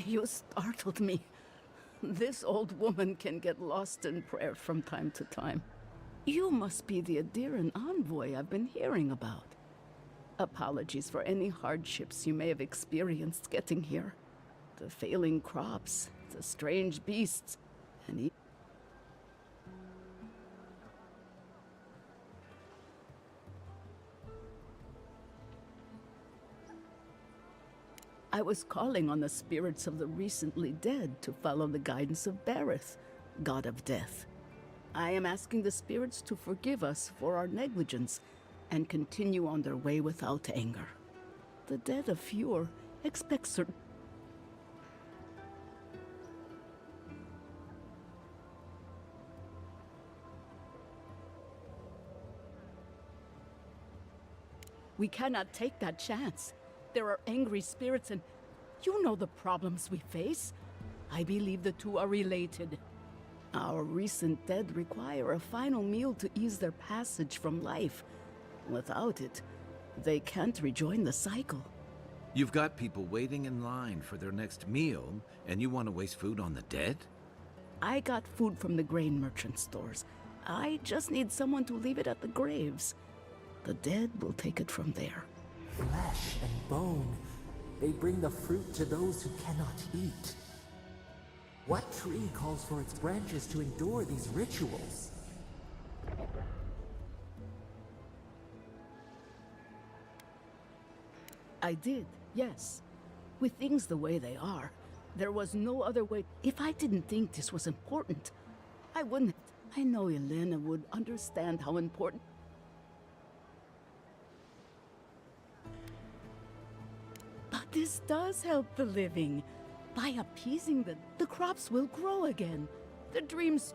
You startled me. This old woman can get lost in prayer from time to time. You must be the Adiran envoy I've been hearing about. Apologies for any hardships you may have experienced getting here. The failing crops, the strange beasts, and I was calling on the spirits of the recently dead to follow the guidance of Bareth, god of death. I am asking the spirits to forgive us for our negligence and continue on their way without anger. The dead of Fjord expect certain... We cannot take that chance. There are angry spirits and you know the problems we face. I believe the two are related. Our recent dead require a final meal to ease their passage from life. Without it, they can't rejoin the cycle. You've got people waiting in line for their next meal, and you want to waste food on the dead? I got food from the grain merchant stores. I just need someone to leave it at the graves. The dead will take it from there. Flesh and bone. They bring the fruit to those who cannot eat. What tree calls for its branches to endure these rituals? I did, yes. With things the way they are, there was no other way. If I didn't think this was important, I wouldn't. I know Elena would understand how important. But this does help the living. By appeasing the crops will grow again. The dreams...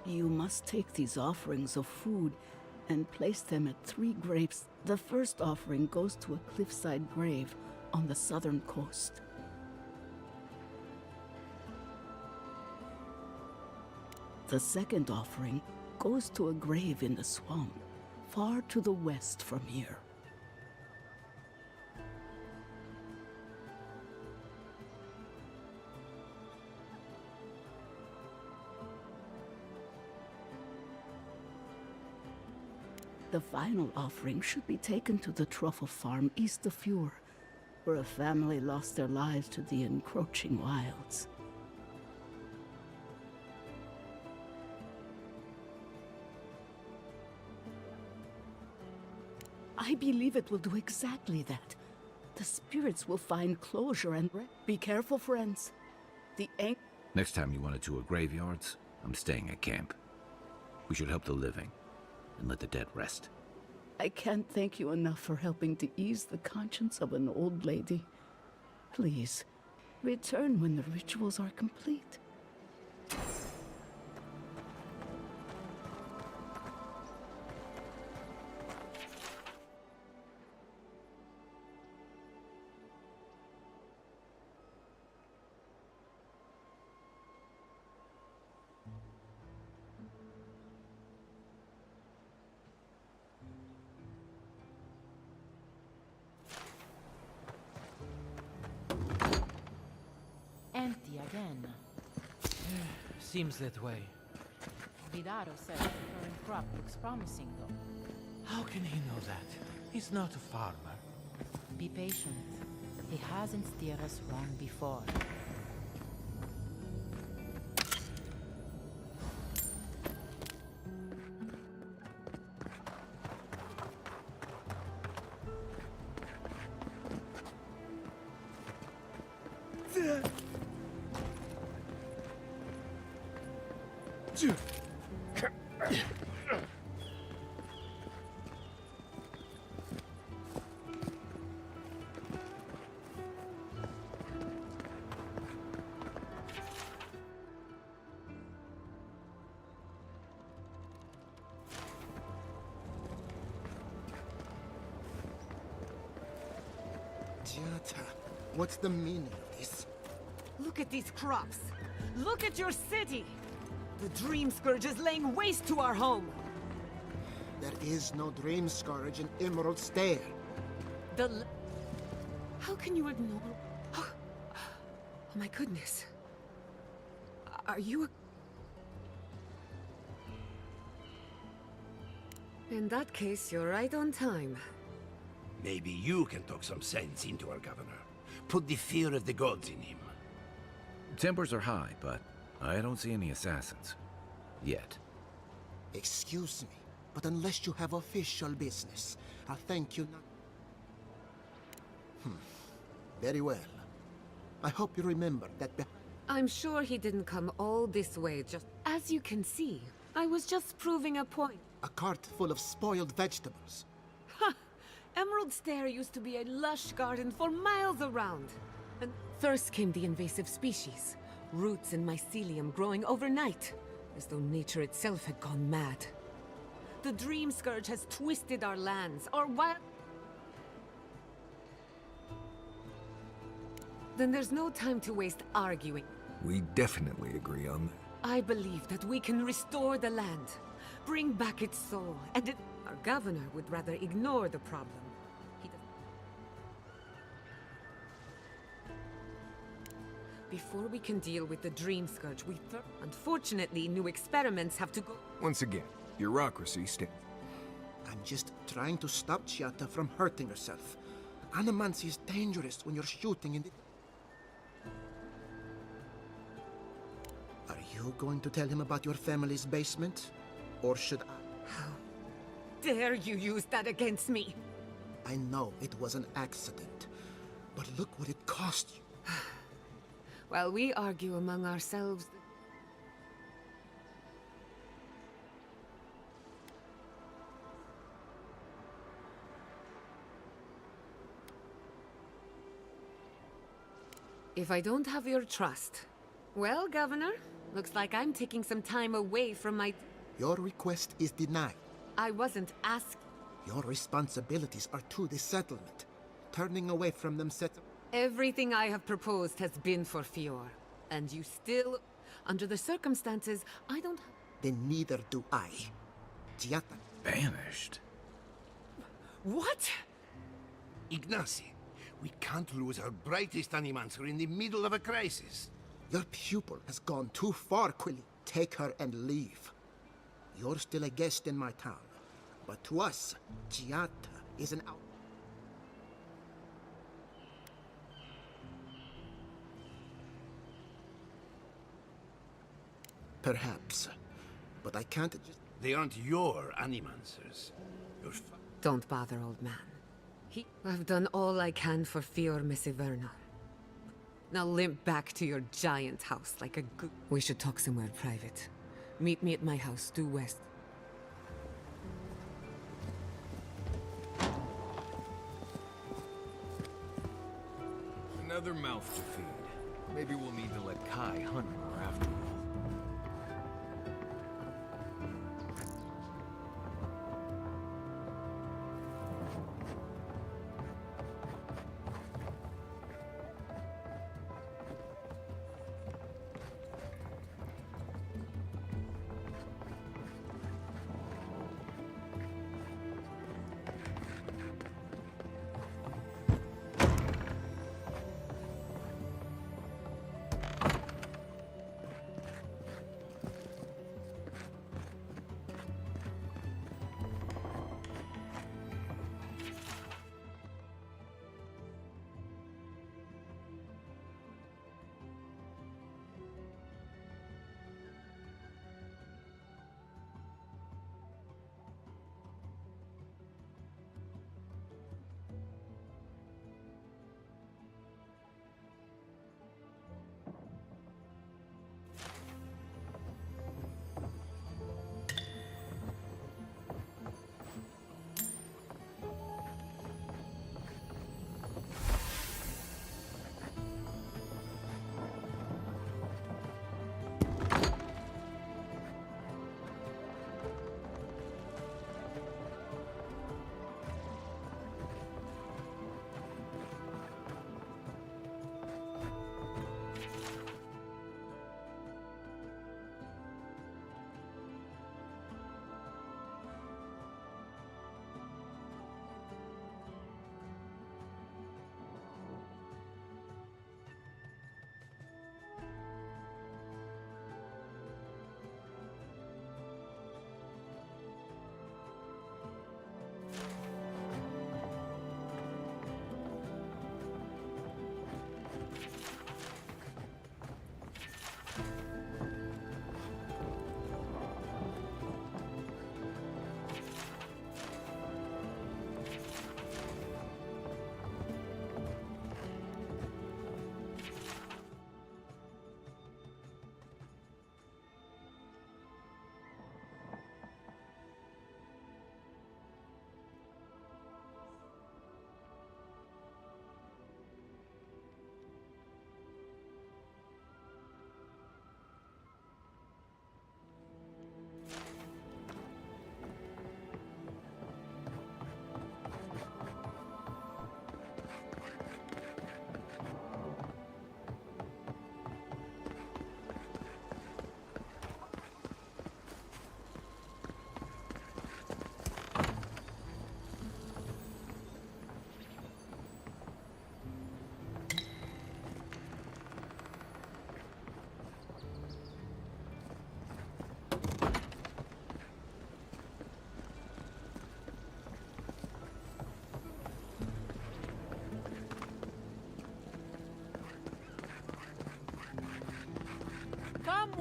You must take these offerings of food and place them at 3 graves. The first offering goes to a cliffside grave on the southern coast. The second offering goes to a grave in the swamp, far to the west from here. The final offering should be taken to the truffle farm east of Fjord, where a family lost their lives to the encroaching wilds. I believe it will do exactly that. The spirits will find closure and be careful, friends. Next time you want to tour graveyards, I'm staying at camp. We should help the living and let the dead rest. I can't thank you enough for helping to ease the conscience of an old lady. Please, return when the rituals are complete. Empty again. Seems that way. Vidaro said the current crop looks promising, though. How can he know that? He's not a farmer. Be patient. He hasn't steered us wrong before. What's the meaning of this? Look at these crops. Look at your city. The Dream Scourge is laying waste to our home. There is no Dream Scourge in Emerald Stair. How can you ignore... Oh my goodness. Are you a... In that case, you're right on time. Maybe you can talk some sense into our governor. Put the fear of the gods in him. Tempers are high, but I don't see any assassins. Yet. Excuse me, but unless you have official business, I'll thank you not. Very well. I hope you remember that I'm sure he didn't come all this way just... As you can see, I was just proving a point. a cart full of spoiled vegetables. Ha! Emerald Stair used to be a lush garden for miles around. And first came the invasive species. Roots and mycelium growing overnight, as though nature itself had gone mad. The Dream Scourge has twisted our lands, our wild... Then there's no time to waste arguing. We definitely agree on that. I believe that we can restore the land, bring back its soul, and our governor would rather ignore the problem. He does... Before we can deal with the Dream Scourge, unfortunately, new experiments have to go... Once again, bureaucracy I'm just trying to stop Chiata from hurting herself. Animancy is dangerous when you're shooting in the... Are you going to tell him about your family's basement? Or should I? How dare you use that against me? I know it was an accident, but look what it cost you. While we argue among ourselves... If I don't have your trust... Well, Governor, looks like I'm taking some time away from my... Your request is denied. I wasn't asked... Your responsibilities are to the settlement. Turning away from them set... Everything I have proposed has been for Fior. And you still... Under the circumstances, I don't... Then neither do I. Chiata. Banished? What? Ignacy, we can't lose our brightest animancer in the middle of a crisis. Your pupil has gone too far, Quilly. Take her and leave. You're still a guest in my town. But to us, Chiata is an out... Perhaps. But I can't just... They aren't your animancers. Your Don't bother, old man. I've done all I can for Fior Messiverna. Now limp back to your giant house like a good... We should talk somewhere private. Meet me at my house, due west. Another mouth to feed. Maybe we'll need to let Kai hunt more after all.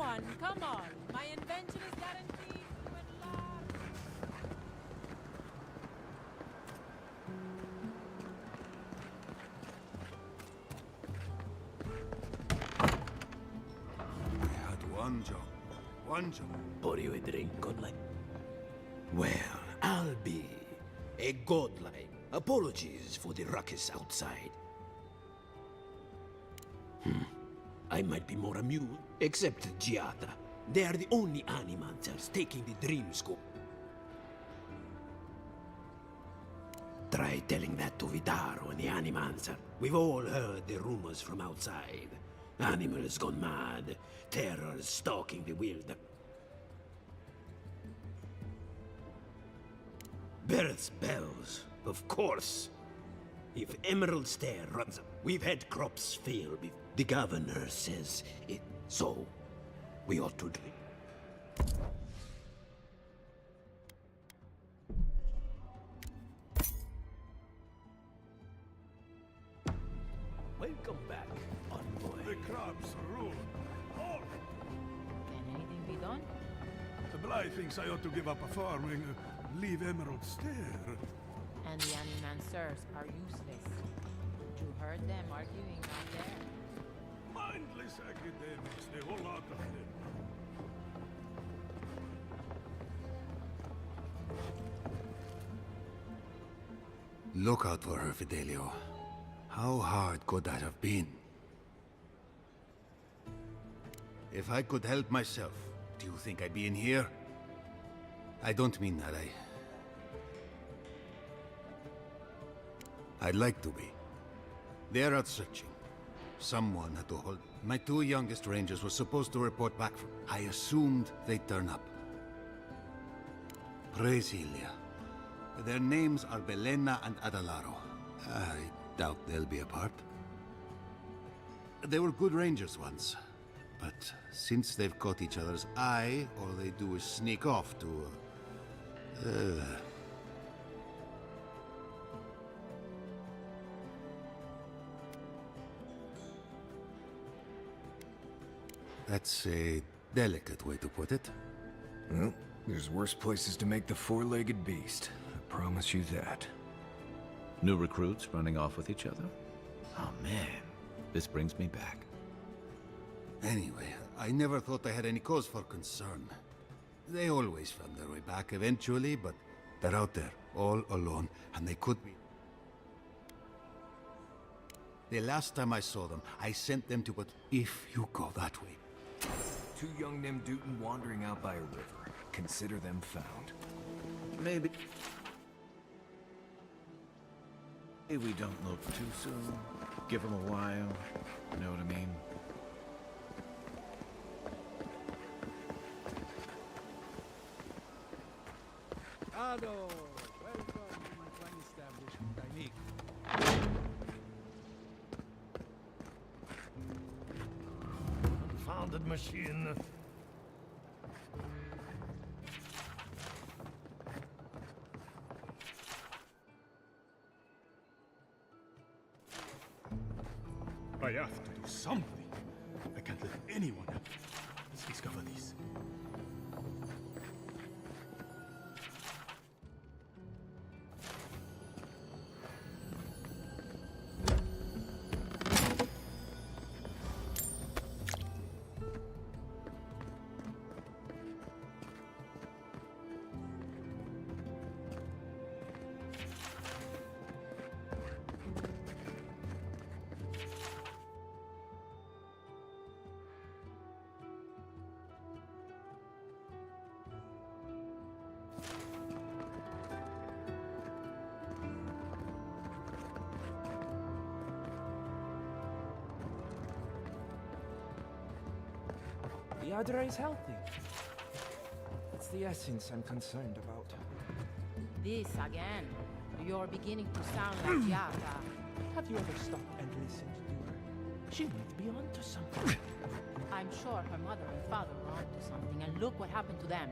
on, come on. My invention is guaranteed to enlarge. I had one job. One job. Pour you a drink, Godlike? Well, I'll be a Godlike. Apologies for the ruckus outside. I might be more amused, except Giata. They are the only animancers taking the dream scope. Try telling that to Vitaro and the Animancer. We've all heard the rumors from outside. Animals gone mad, terror stalking the wild. Births bells, of course. If Emerald Stair runs up, we've had crops fail before. The governor says it, so we ought to drink. Welcome back, envoy. The crabs rule. Oh, Can anything be done? the Bly thinks I ought to give up farming, leave Emerald Stair. And the animancers are useless. You heard them arguing out there. Mindless academics, the whole lot of them. Look out for her, Fidelio. How hard could that have been? If I could help myself, do you think I'd be in here? I don't mean that, I'd like to be. They're out searching. Someone had to hold... My two youngest rangers were supposed to report back from... I assumed they'd turn up. Brasilia. Their names are Belena and Adalaro. I doubt they'll be apart. They were good rangers once. But since they've caught each other's eye, all they do is sneak off to... That's a delicate way to put it. Well, there's worse places to make the four-legged beast. I promise you that. New recruits running off with each other? Oh man, this brings me back. Anyway, I never thought I had any cause for concern. They always found their way back eventually, but they're out there, all alone, and they could be... The last time I saw them, I sent them to... But if you go that way... Two young Nemdutin wandering out by a river. Consider them found. Maybe... Maybe we don't look too soon. Give them a while. You know what I mean? Ado, welcome to my fine establishment, Amic. Confounded machine. I have to do something. I can't let anyone else discover this. The Adra is healthy. It's the essence I'm concerned about. This again. You're beginning to sound like Giata. Have you ever stopped and listened to her? She might be onto something. I'm sure her mother and father were onto something, and look what happened to them.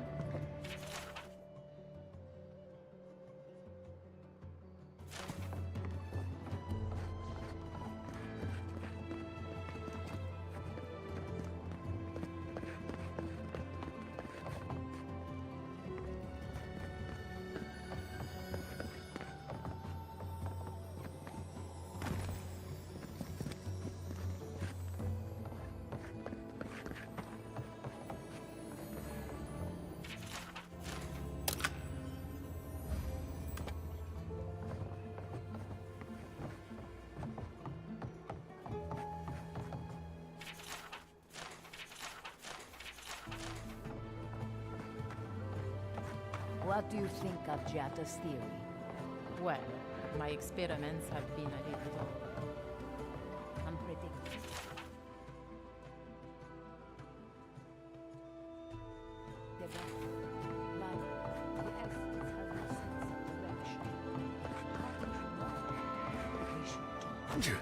What do you think of Giatta's theory? Well, my experiments have been a little unpredictable. The essence has no sense of direction. We should talk. Not here.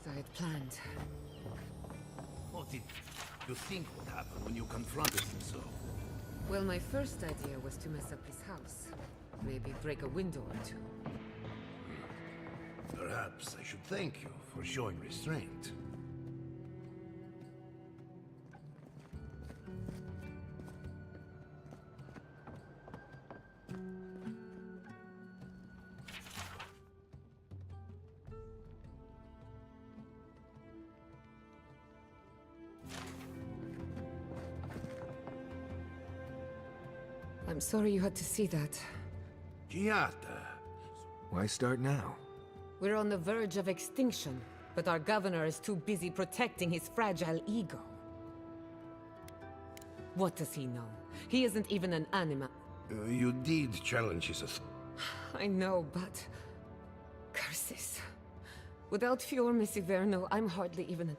I had planned. What did you think would happen when you confronted him so? Well, my first idea was to mess up his house. Maybe break a window or two. Perhaps I should thank you for showing restraint. I'm sorry you had to see that. Giatta. Why start now? We're on the verge of extinction, but our governor is too busy protecting his fragile ego. What does he know? He isn't even an anima. You did challenge his I know, but... curses. Without Fior Messiverno, I'm hardly even a...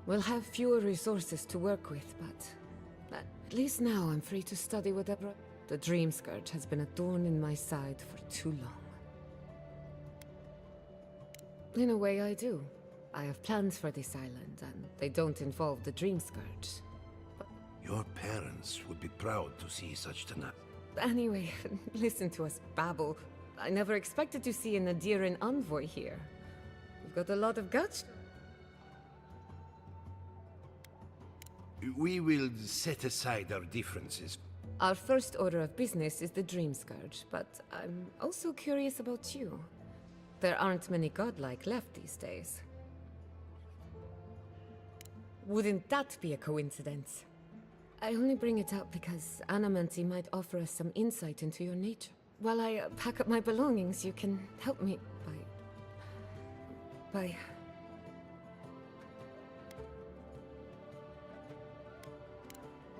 We'll have fewer resources to work with, but at least now I'm free to study whatever. The Dream Scourge has been a thorn in my side for too long. In a way, I do. I have plans for this island, and they don't involve the Dream Scourge. Your parents would be proud to see such tonight. Anyway, listen to us babble. I never expected to see an Adiran envoy here. We've got a lot of guts. We will set aside our differences. Our first order of business is the Dream Scourge, but I'm also curious about you. There aren't many godlike left these days. Wouldn't that be a coincidence? I only bring it up because abbonamenti might offer us some insight into your nature. While I pack up my belongings, you can help me by...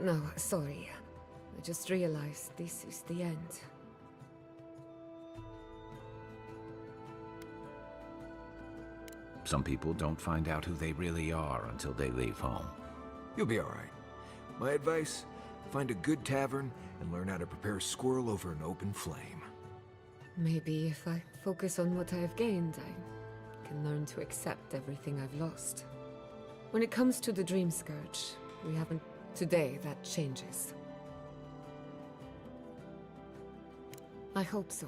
No, sorry. I just realized this is the end. Some people don't find out who they really are until they leave home. You'll be all right. My advice, find a good tavern and learn how to prepare a squirrel over an open flame. Maybe if I focus on what I have gained, I can learn to accept everything I've lost. When it comes to the Dream Scourge, we haven't... Today, that changes. I hope so.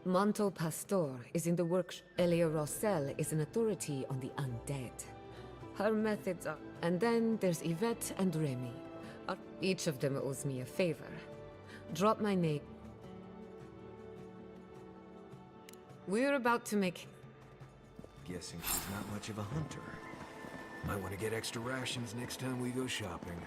Manto Pastor is in the workshop. Elia Rossell is an authority on the undead. Her methods are... And then there's Yvette and Remy. Each of them owes me a favor. Drop my name. We're about to make... Guessing she's not much of a hunter. Might want to get extra rations next time we go shopping.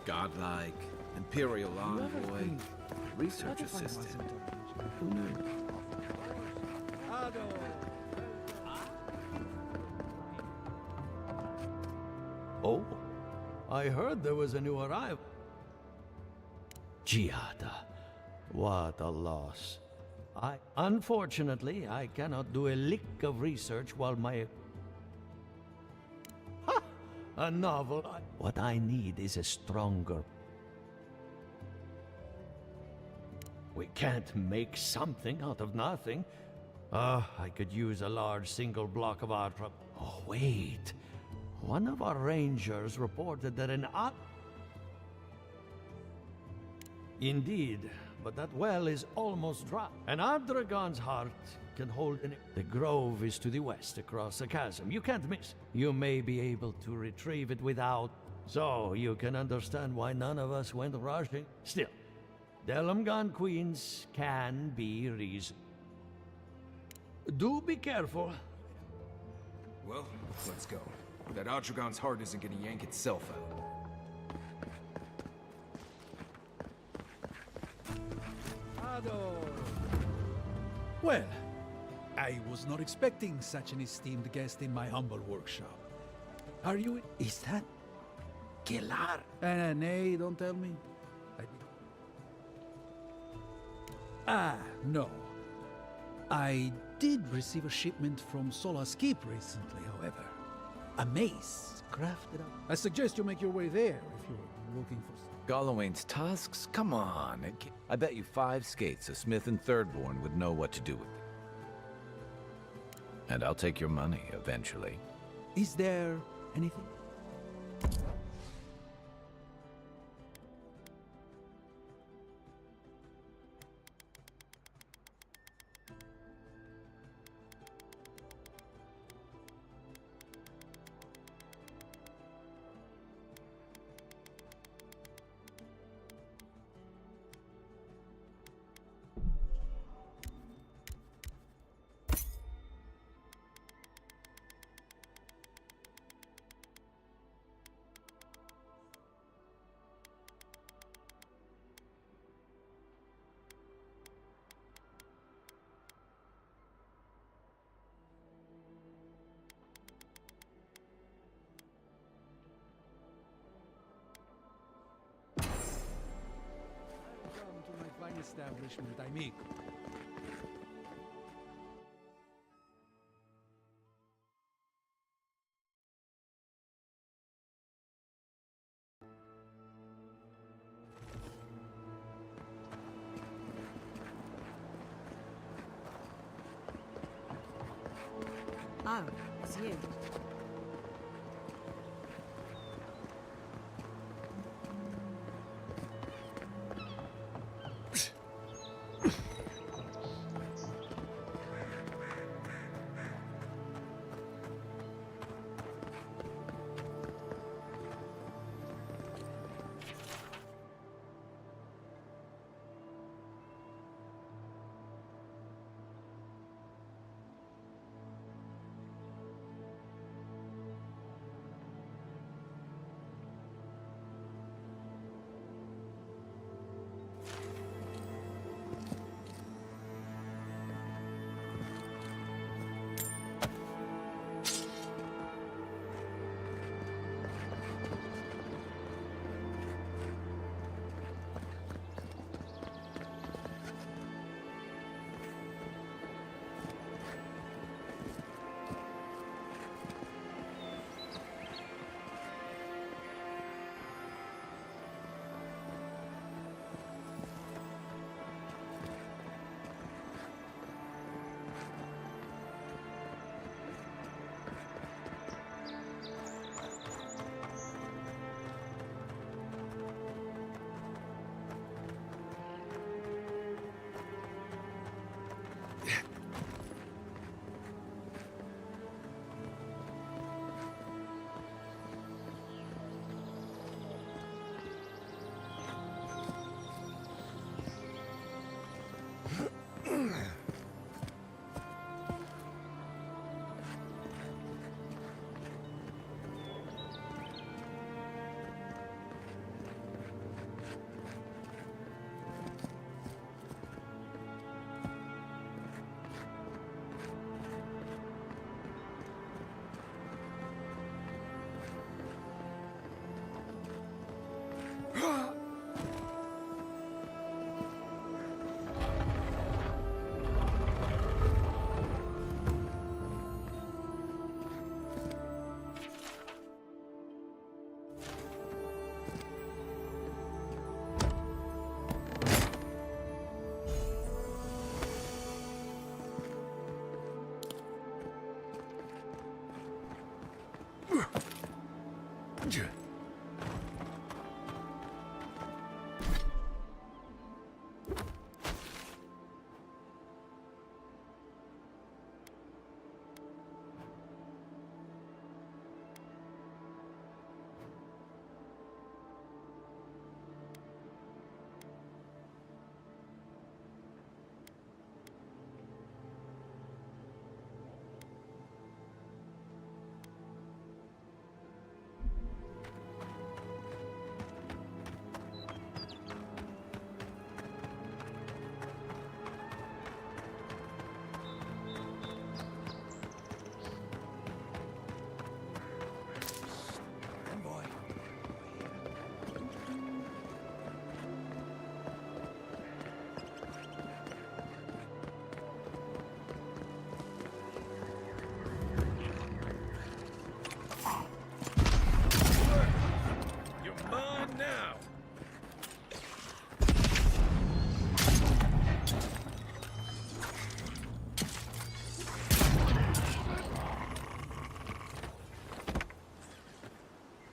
Godlike, Imperial Envoy, Research Assistant. Who knew? Oh, I heard there was a new arrival. Giada, what a loss. Unfortunately, I cannot do a lick of research while my... Ha! A novel. What I need is a stronger... We can't make something out of nothing. I could use a large single block of art from... Oh, wait. One of our rangers reported that an Indeed, but that well is almost dry. An Ardragon's heart can hold an... The grove is to the west, across the chasm. You can't miss. You may be able to retrieve it without... So, you can understand why none of us went rushing. Still, Delmgon queens can be reason. Do be careful. Well, let's go. That Adragon's heart isn't gonna yank itself out. Well, I was not expecting such an esteemed guest in my humble workshop. Are you... Is that... Kelar? Nay, don't tell me. No. I did receive a shipment from Sola's Keep recently, however. A mace, crafted up. I suggest you make your way there if you're looking for... Galawain's tusks? Come on. I bet you 5 skates a Smith and Thirdborn would know what to do with them. And I'll take your money eventually. Is there anything? Establishment, amigo. Oh, it's you.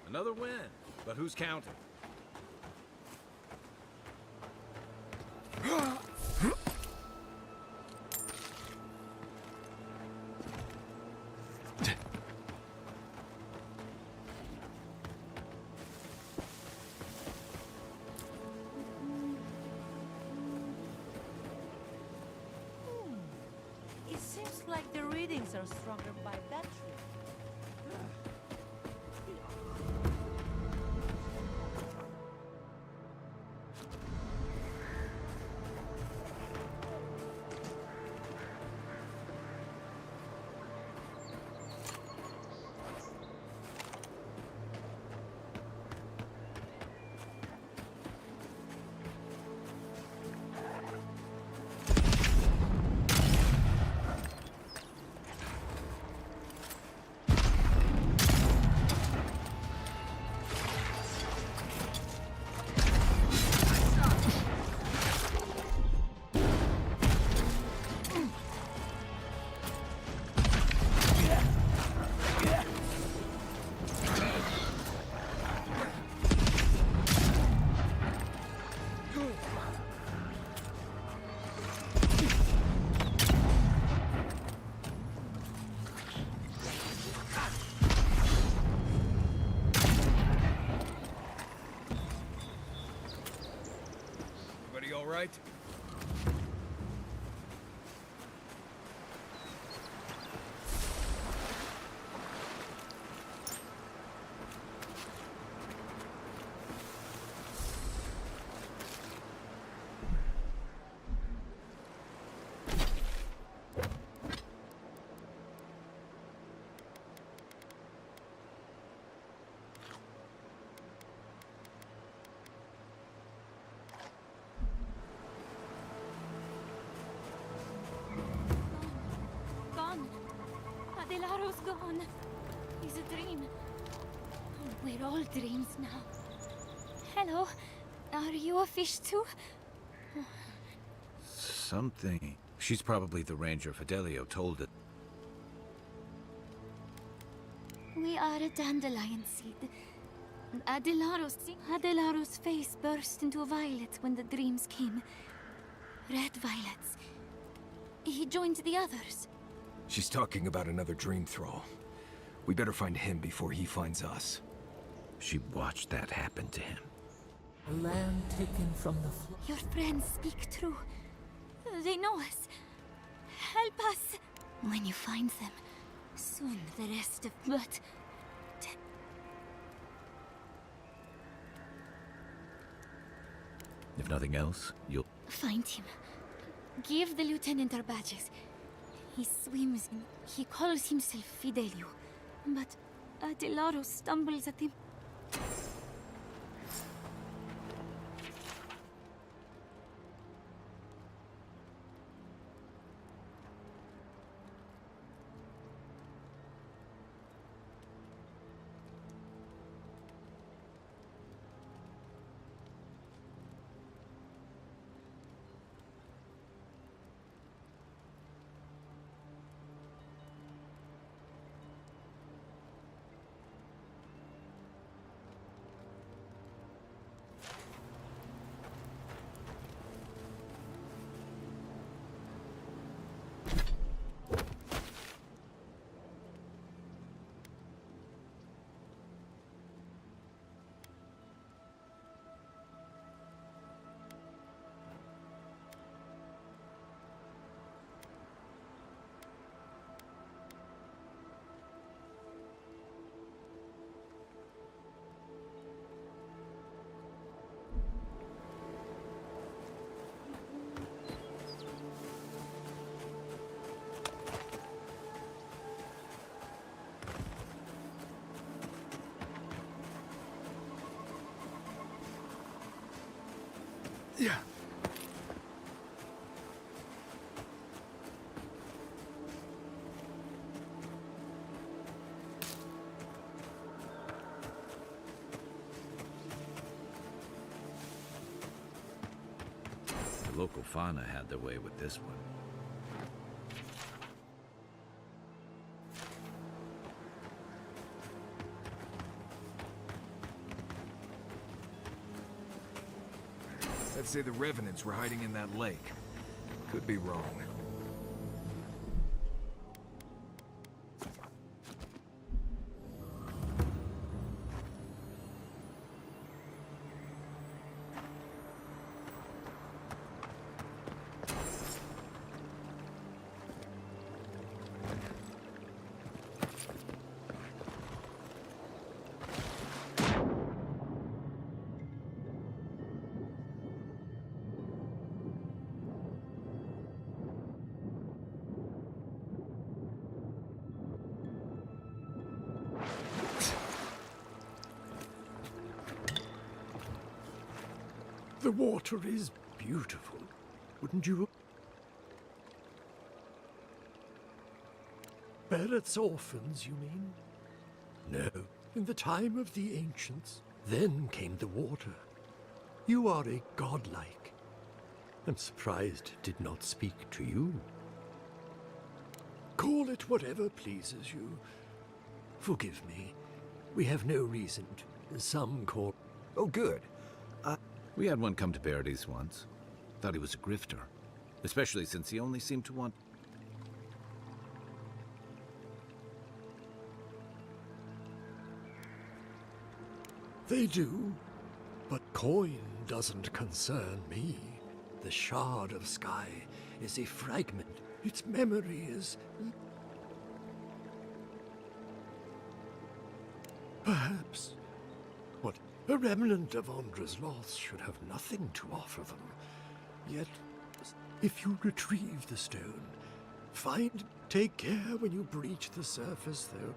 Another win, but who's counting? It seems like the readings are stronger by battery. All right? Adelaro's gone. He's a dream. We're all dreams now. Hello. Are you a fish too? Something. She's probably the ranger Fidelio told it. We are a dandelion seed. Adelaro's face burst into violet when the dreams came. Red violets. He joined the others. She's talking about another dream thrall. We better find him before he finds us. She watched that happen to him. A land taken from the flood. Your friends speak true. They know us. Help us. When you find them, soon the rest of... But... If nothing else, you'll... Find him. Give the lieutenant our badges. He swims in... He calls himself Fidelio. But Adelaro stumbles at him. The local fauna had their way with this one. I'd say the revenants were hiding in that lake. Could be wrong. The water is beautiful, wouldn't you? Barrett's orphans, you mean? No, in the time of the ancients, then came the water. You are a godlike. I'm surprised it did not speak to you. Call it whatever pleases you. Forgive me. We have no reason to. Some call... Oh, good. We had one come to Paradise once. Thought he was a grifter. Especially since he only seemed to want... They do, but coin doesn't concern me. The shard of sky is a fragment. Its memory is... Perhaps. What? A remnant of Andra's loss should have nothing to offer them. Yet, if you retrieve the stone, take care when you breach the surface, though.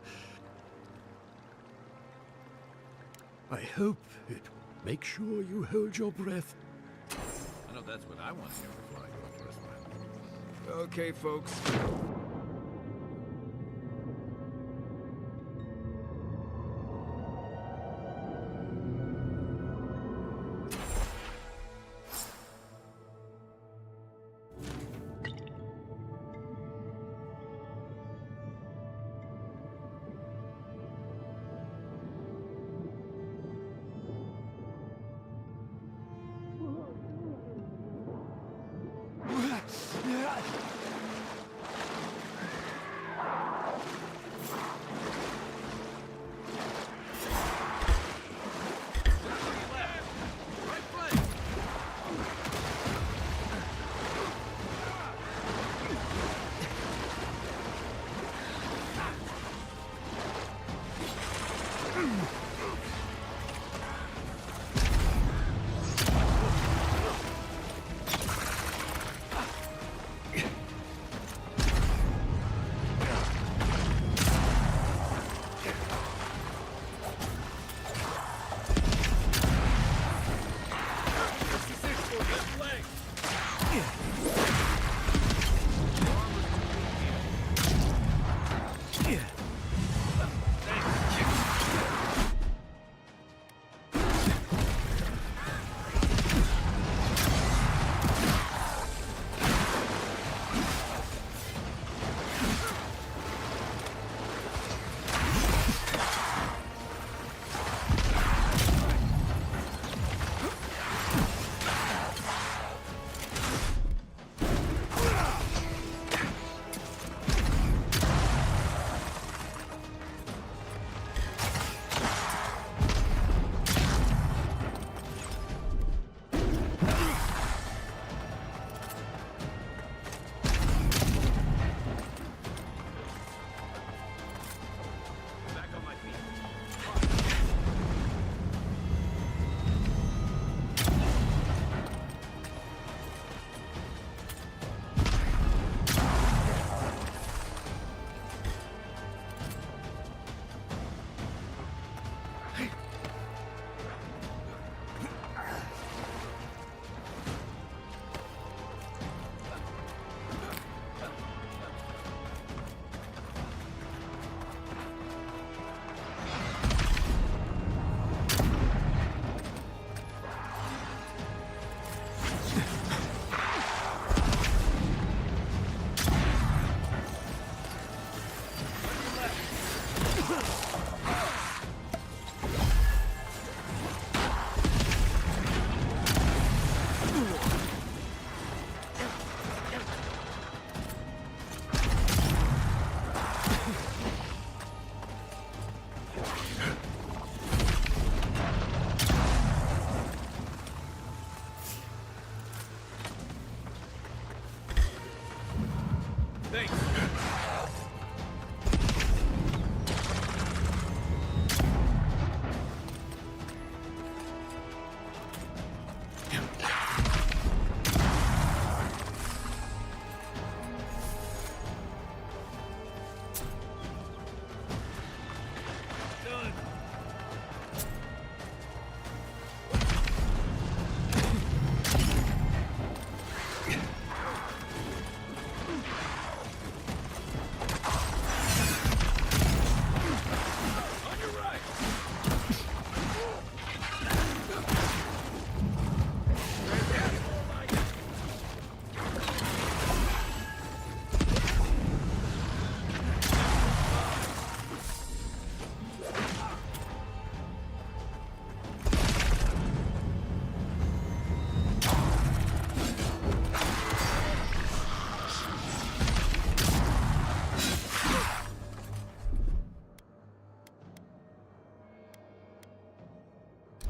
I hope it makes sure you hold your breath. I know that's what I want to hear before I go first one. Okay, folks.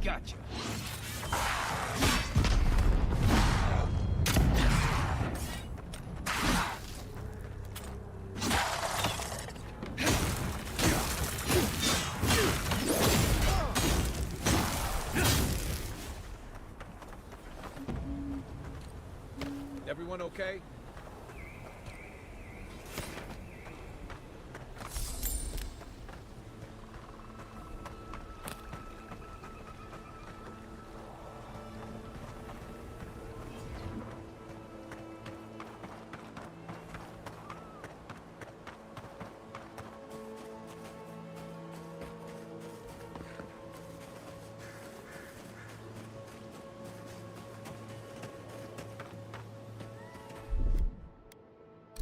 Gotcha. Everyone okay?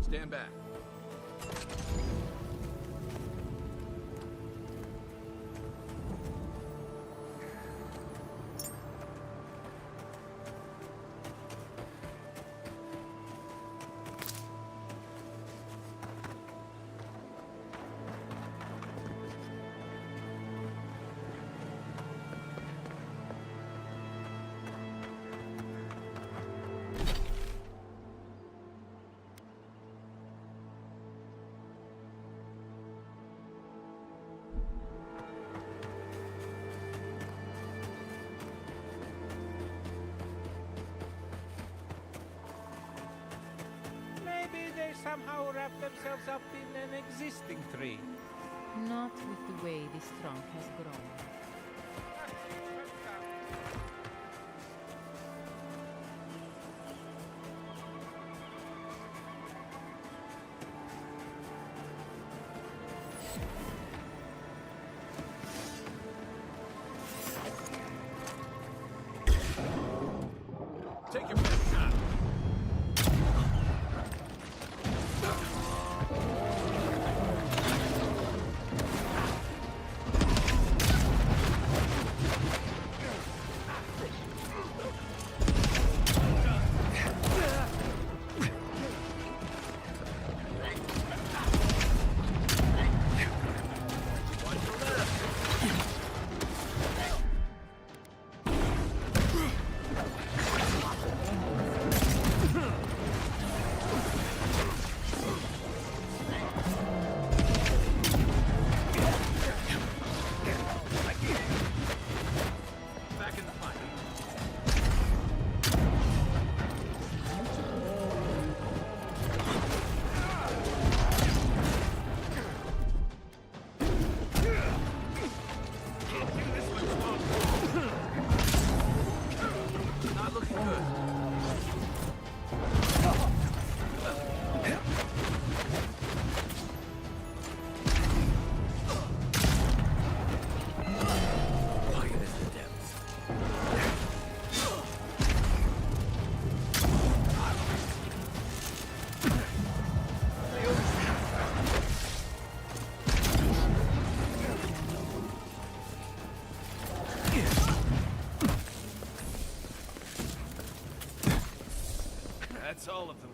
Stand back. Maybe they somehow wrap themselves up in an existing tree. Not with the way this trunk has grown. Take your best shot. That's all of them.